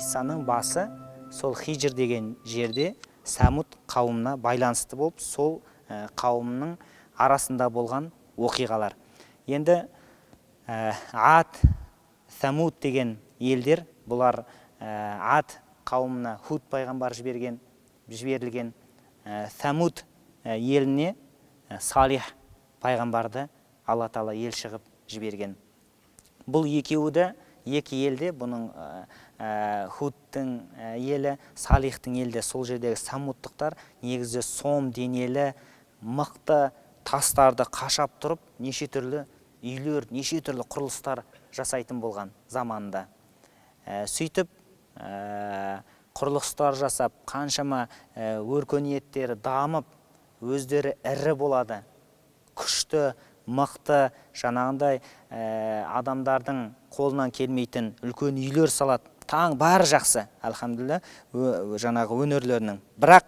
қиссаның басы сол Хижр деген жерде Сәмуд қауымына байланысты болып, сол қауымның арасында болған оқиғалар. Енді Ад, Сәмуд деген елдер, бұлар Ад қауымына Худ пайғамбар жіберілген, Сәмуд еліне Салих пайғамбарды Алла Тағала елші қылып жіберген. Бұл екеуі екі елде, бұның Худтың елі, Салихтың елі, сол жердегі Сәмудтықтар негізі сом денелі, мықты тастарды қашап тұрып, неше түрлі үйлер, неше түрлі құрылыстар жасайтын болған заманында. Сөйтіп, құрылыстар жасап, қаншама өркениеттері дамып, өздері ірі болады, күшті, мықты, жаңағындай адамдардың қолынан келмейтін үлкен үйлер салады, таң бәрі жақсы, әлхамдулилля, жаңағы өнерлерінің. Бірақ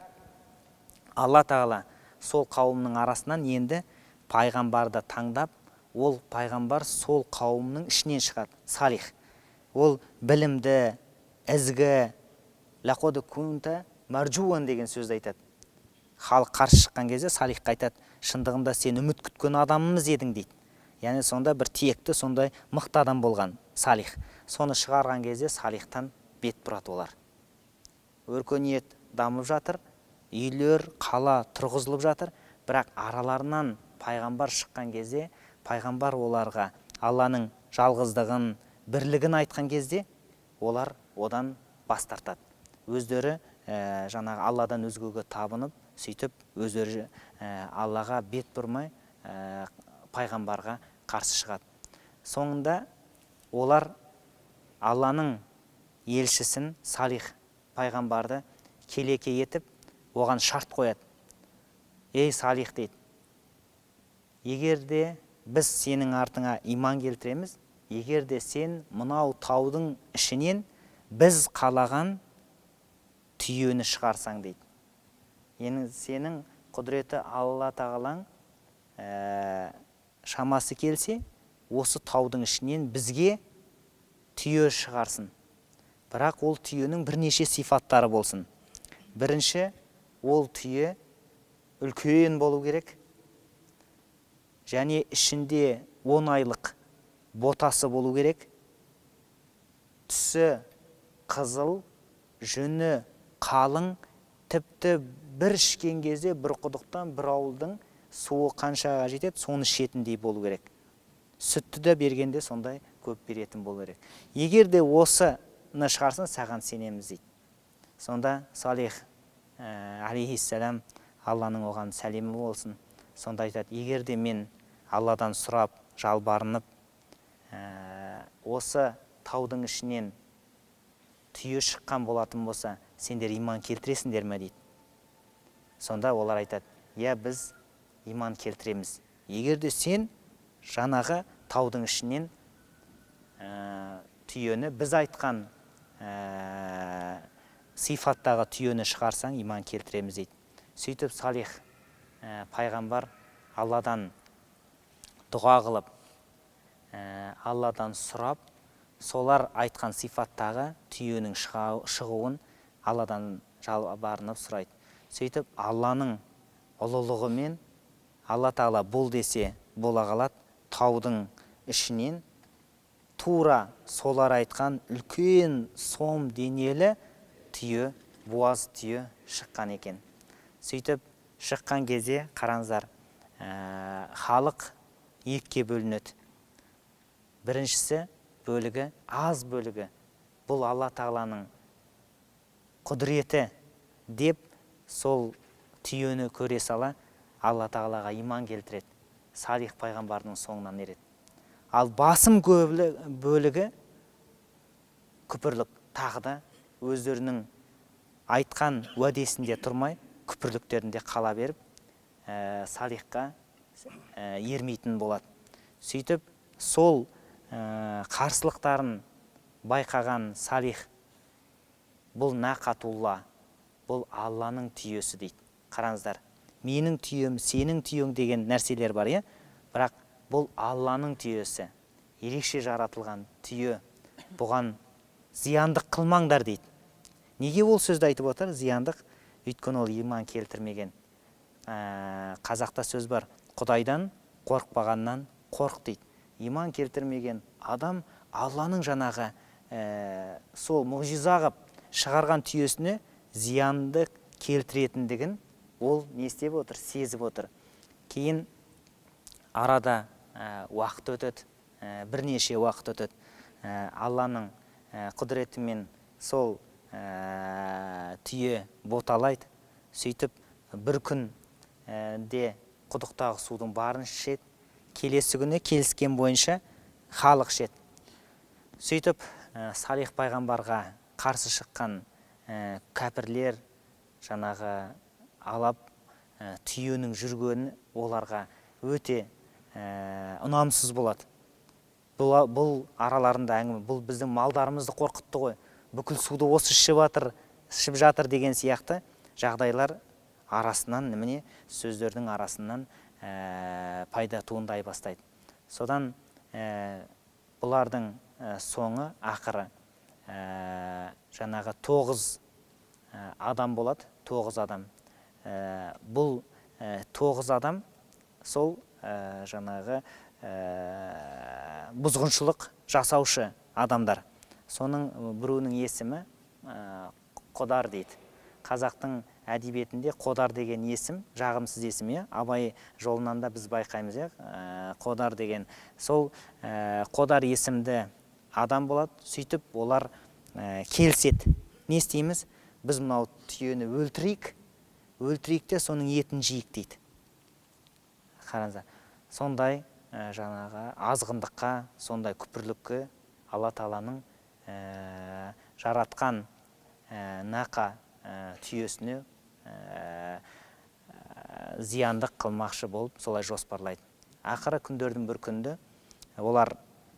Алла Тағала сол қауымның арасынан енді пайғамбарды таңдап, ол пайғамбар сол қауымның ішінен шығады, Салих. Ол білімді, ізгі, лақоды күнті маржуан деген сөзді айтады. Халық қарсы шыққан кезде Салихқа айтады, шындығында сен үміт күткен адамымыз едің дейді. Яғни сонда бір текті, сондай мықты адам болған Салих. Соны шығарған кезде Салихтан бет бұрады олар. Өркениет дамып жатыр, үйлер, қала тұрғызылып жатыр, бірақ араларынан пайғамбар шыққан кезде, пайғамбар оларға Алланың жалғыздығын, бірлігін айтқан кезде, олар одан бас тартады. Өздері жаңағы Алладан өзгеге табынып, сөйтіп өздері Аллаға бет бұрмай пайғамбарға қарсы шығады. Соңында олар Алланың елшісін Салих пайғамбарды келеке етіп, оған шарт қояды. Ей Салих дейді, егер де біз сенің артыңа иман келтіреміз, егер де сен мынау таудың ішінен біз қалаған түйені шығарсаң дейді. Енді сенің құдіреті Алла Тағалаң шамасы келсе, осы таудың ішінен бізге түйе шығарсын. Бірақ ол түйенің бірнеше сифаттары болсын. Бірінші, ол түйе үлкен болу керек, және ішінде 10 айлық ботасы болу керек, түсі қызыл, жүні қалың, тіпті бір ішкен кезде бір құдықтан бір ауылдың суы қаншаға жетеді, соны ішетіндей болу керек. Сүтті де бергенде сондай көп беретін болу керек. Егер де осыны шығарсын, саған сенеміз дейді. Сонда Салих алейхиссалам, Алланың оған сәлемі болсын, сонда айтады, егер де мен Алладан сұрап, жалбарынып, осы таудың ішінен түйе шыққан болатын болса, сендер иман келтіресіңдер ме дейді. Сонда олар айтады, я, біз иман келтіреміз. Егер де сен жаңағы таудың ішінен түйені, біз айтқан сифаттағы түйені шығарсаң, иман келтіреміз дейді. Сөйтіп Салих пайғамбар Алладан дұға қылып, Алладан сұрап, солар айтқан сифаттағы түйенің шығуын Алладан жалбарынып сұрайды. Сөйтіп Алланың ұлылығымен Алла Тағала бұл десе бола қалады, таудың ішінен тура солар айтқан үлкен сом денелі түйе, буаз түйе шыққан екен. Сөйтіп шыққан кезде қараңыздар, халық екіге бөлінеді. Біріншісі бөлігі, аз бөлігі, бұл Алла Тағаланың құдіреті деп сол түйені көре сала Алла Тағалаға иман келтіреді, Салих пайғамбардың соңынан ереді. Ал басым бөлігі күпірлік, тағы да өздерінің айтқан уәдесінде тұрмай, күпірліктерінде қала беріп, Салихқа ермейтін болады. Сөйтіп, сол қарсылықтарын байқаған Салих, бұл нақатулла, бұл Алланың түйесі дейді. Қараңыздар, менің түйем, сенің түйең деген нәрселер бар, бірақ бұл Алланың түйесі, ерекше жаратылған түйе. Бұған зияндық қылмаңдар дейді. Неге ол сөзді айтып отыр? Зияндық, өйткені ол иман келтірмеген. Қазақта сөз бар, Құдайдан қорықпағаннан қорық дейді. Иман келтірмеген адам Алланың жаңағы сол мұғжиза қылып шығарған түйесіне зиянды келтіретіндігін ол не істеп отыр? Сезіп отыр. Кейін арада уақыт өтеді, бірнеше уақыт өтеді. Алланың құдіретімен сол түйе боталайды. Сөйтіп бір күн де құдықтағы судың барын ішеді. Келесі күні келіскен бойынша халық ішеді. Сөйтіп Салих пайғамбарға қарсы шыққан кәпірлер жаңағы алап түйенің жүргені оларға өте ұнамсыз болады. Бұл араларында әңгіме, бұл біздің малдарымызды қорқытты ғой, бүкіл суды осы ішіп жатыр деген сияқты жағдайлар арасынан, міне сөздердің арасынан пайда туындай бастайды. Содан бұлардың соңы ақыры жаңағы 9 адам болады, 9 адам. Бұл 9 адам сол жаңағы бұзғыншылық жасаушы адамдар. Соның біреуінің есімі Қодар дейді. Қазақтың әдебиетінде Қодар деген есім жағымсыз есім, Абай жолынан да біз байқаймыз, Қодар деген. Сол Қодар есімді адам болады. Сөйтіп олар келіседі. Не істейміз? Біз мынау түйені өлтірейік те соның етін жейік дейді. Қараңыздар. Сондай жаңағы азғындыққа, сондай күпірлікке Алла Тағаланың жаратқан нақа түйесіне зияндық қылмақшы болып солай жоспарлайды. Ақыры күндердің бір күнді олар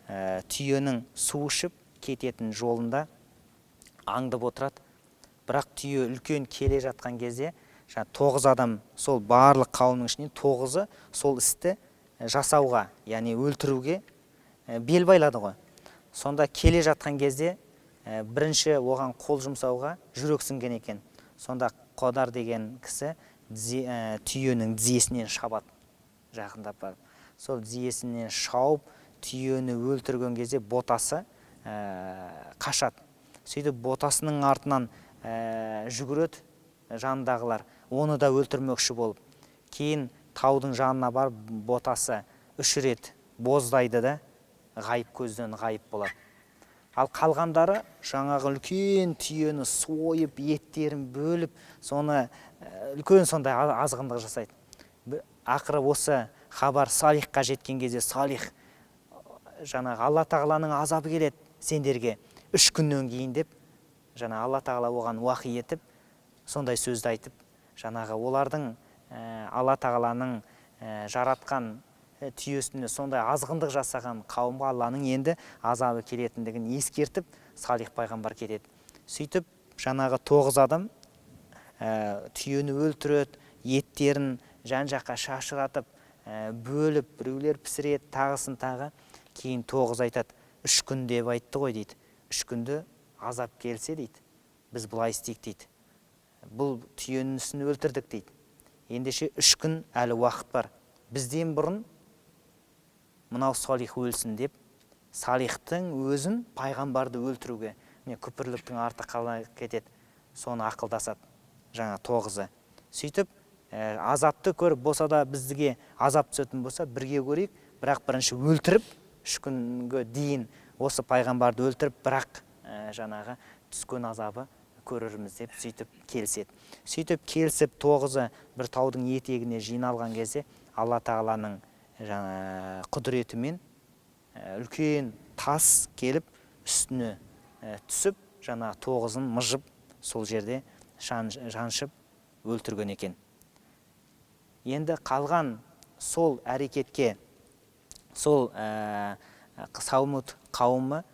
түйенің су ішіп кететін жолында аңдып отырады. Бірақ түйе үлкен келе жатқан кезде 9 адам, сол барлық қауымның ішінен 9-ы сол істі жасауға, яғни өлтіруге бел байлады ғой. Сонда келе жатқан кезде бірінші оған қол жұмсауға жүрексінген екен. Сонда Қодар деген кісі түйенің тізесінен шабады, жақындап барып. Сол тізесінен шауып, түйені өлтірген кезде ботасы қашады. Сөйтіп ботасының артынан жүгіреді жанындағылар, оны да өлтірмекші болып. Кейін таудың жанына барып ботасы 3 рет боздайды да ғайып көзден ғайып болады. Ал қалғандары жаңағы үлкен түйені сойып, еттерін бөліп, соны үлкен сондай азғындық жасайды. Ақыры осы хабар Салихқа жеткен кезде Салих жаңағы Алла Тағаланың азабы келеді сендерге 3 күннен кейін деп, жаңа Алла Тағала оған уахи етіп, сондай сөзді айтып, жаңағы олардың Алла Тағаланың жаратқан түйесіне сондай азғындық жасаған қауымға Алланың енді азабы келетіндігін ескертіп, Салих пайғамбар кетеді. Сөйтіп, жаңағы 9 адам түйені өлтіреді, еттерін жан-жаққа шашыратып, бөліп, біреулер пісіреді, тағысын тағы. Кейін 9 айтады, 3 күн деп айтты ғой дейді. 3 күнді азап келсе дейді, біз бұлай істейік дейді. Бұл түйенің ісін өлтірдік дейді. Ендеше 3 күн әлі уақыт бар. Бізден бұрын мынау Салих өлсін деп, Салихтың өзін пайғамбарды өлтіруге, күпірліктің арты қалай кетеді, соны ақылдасады жаңа 9-ы. Сөйтіп, азапты көріп болса да біздіге азап түсетін болса, бірге көрейік, бірақ бірінші өлтіріп, 3 күнге дейін осы пайғамбарды өлтіріп, бірақ жаңағы түскен азабы көрерміз деп сөйтіп келіседі. Сөйтіп келісіп 9-ы бір таудың етегіне жиналған кезде Алла Тағаланың құдіретімен үлкен тас келіп үстіне түсіп, жаңа 9-ын мыжып сол жерде жаншып өлтірген екен. Енді қалған сол әрекетке сол Саумуд қауымы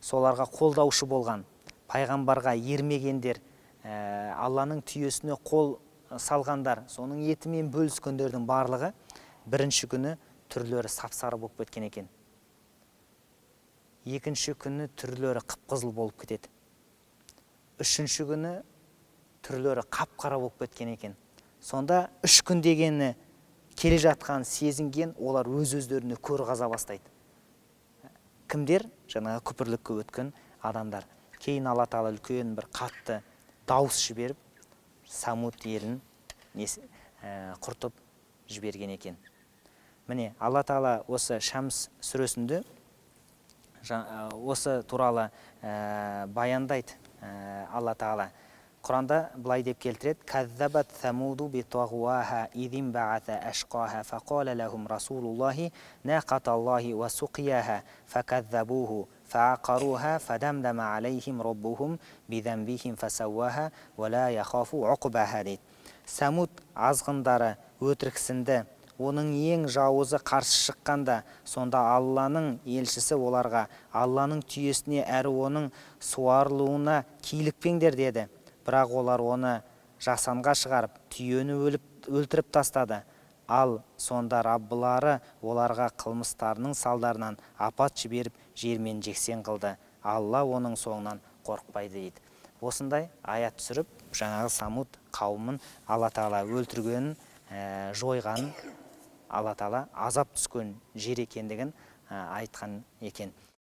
соларға қолдаушы болған, пайғамбарға ермегендер, Алланың түйесіне қол салғандар, соның етімен бөліскендердің барлығы бірінші күні түрлері сапсары болып кеткен екен. екінші күні түрлері қып-қызыл болып кетеді. Үшінші күні түрлері қап-қара болып кеткен екен. Сонда 3 күн дегені келе жатқан сезінген, олар өз-өздеріне көр қаза бастайды. Кімдер? Жаңағы күпірлікке өткен адамдар. Кейін Алла Тағала үлкен бір қатты дауыс жіберіп, Самуд елін құртып жіберген екен. Міне, Алла Тағала осы Шамс сүресінде осы туралы баяндайды. Алла Тағала Құранда былай деп келтіреді: «Кәззабат Самуду битағуаха идин баъата ашқаха фақала лахум расулуллахи нақаталлахи ва суқияха факәззабуху фақаруха фадамдама алейхим раббухум бидамбихим фасауаха ва ла яхафу уқбаха» дейді. Самуд азғындары өтіріксінді, оның ең жауызы қарсы шыққанда, сонда Алланың елшісі оларға Алланың түйесіне әрі оның суарылуына килікпеңдер деді. Бірақ олар оны жасанға шығарып, түйені өлтіріп тастады. Ал сонда Раббылары оларға қылмыстарының салдарынан апат жіберіп, жермен жексен қылды. Алла оның соңынан қорықпайды дейді. Осындай аят түсіріп, жаңағы Самуд қауымын Алла Тағала өлтіргенін, жойғанын, Алла Тағала азап түскен жер екендігін айтқан екен.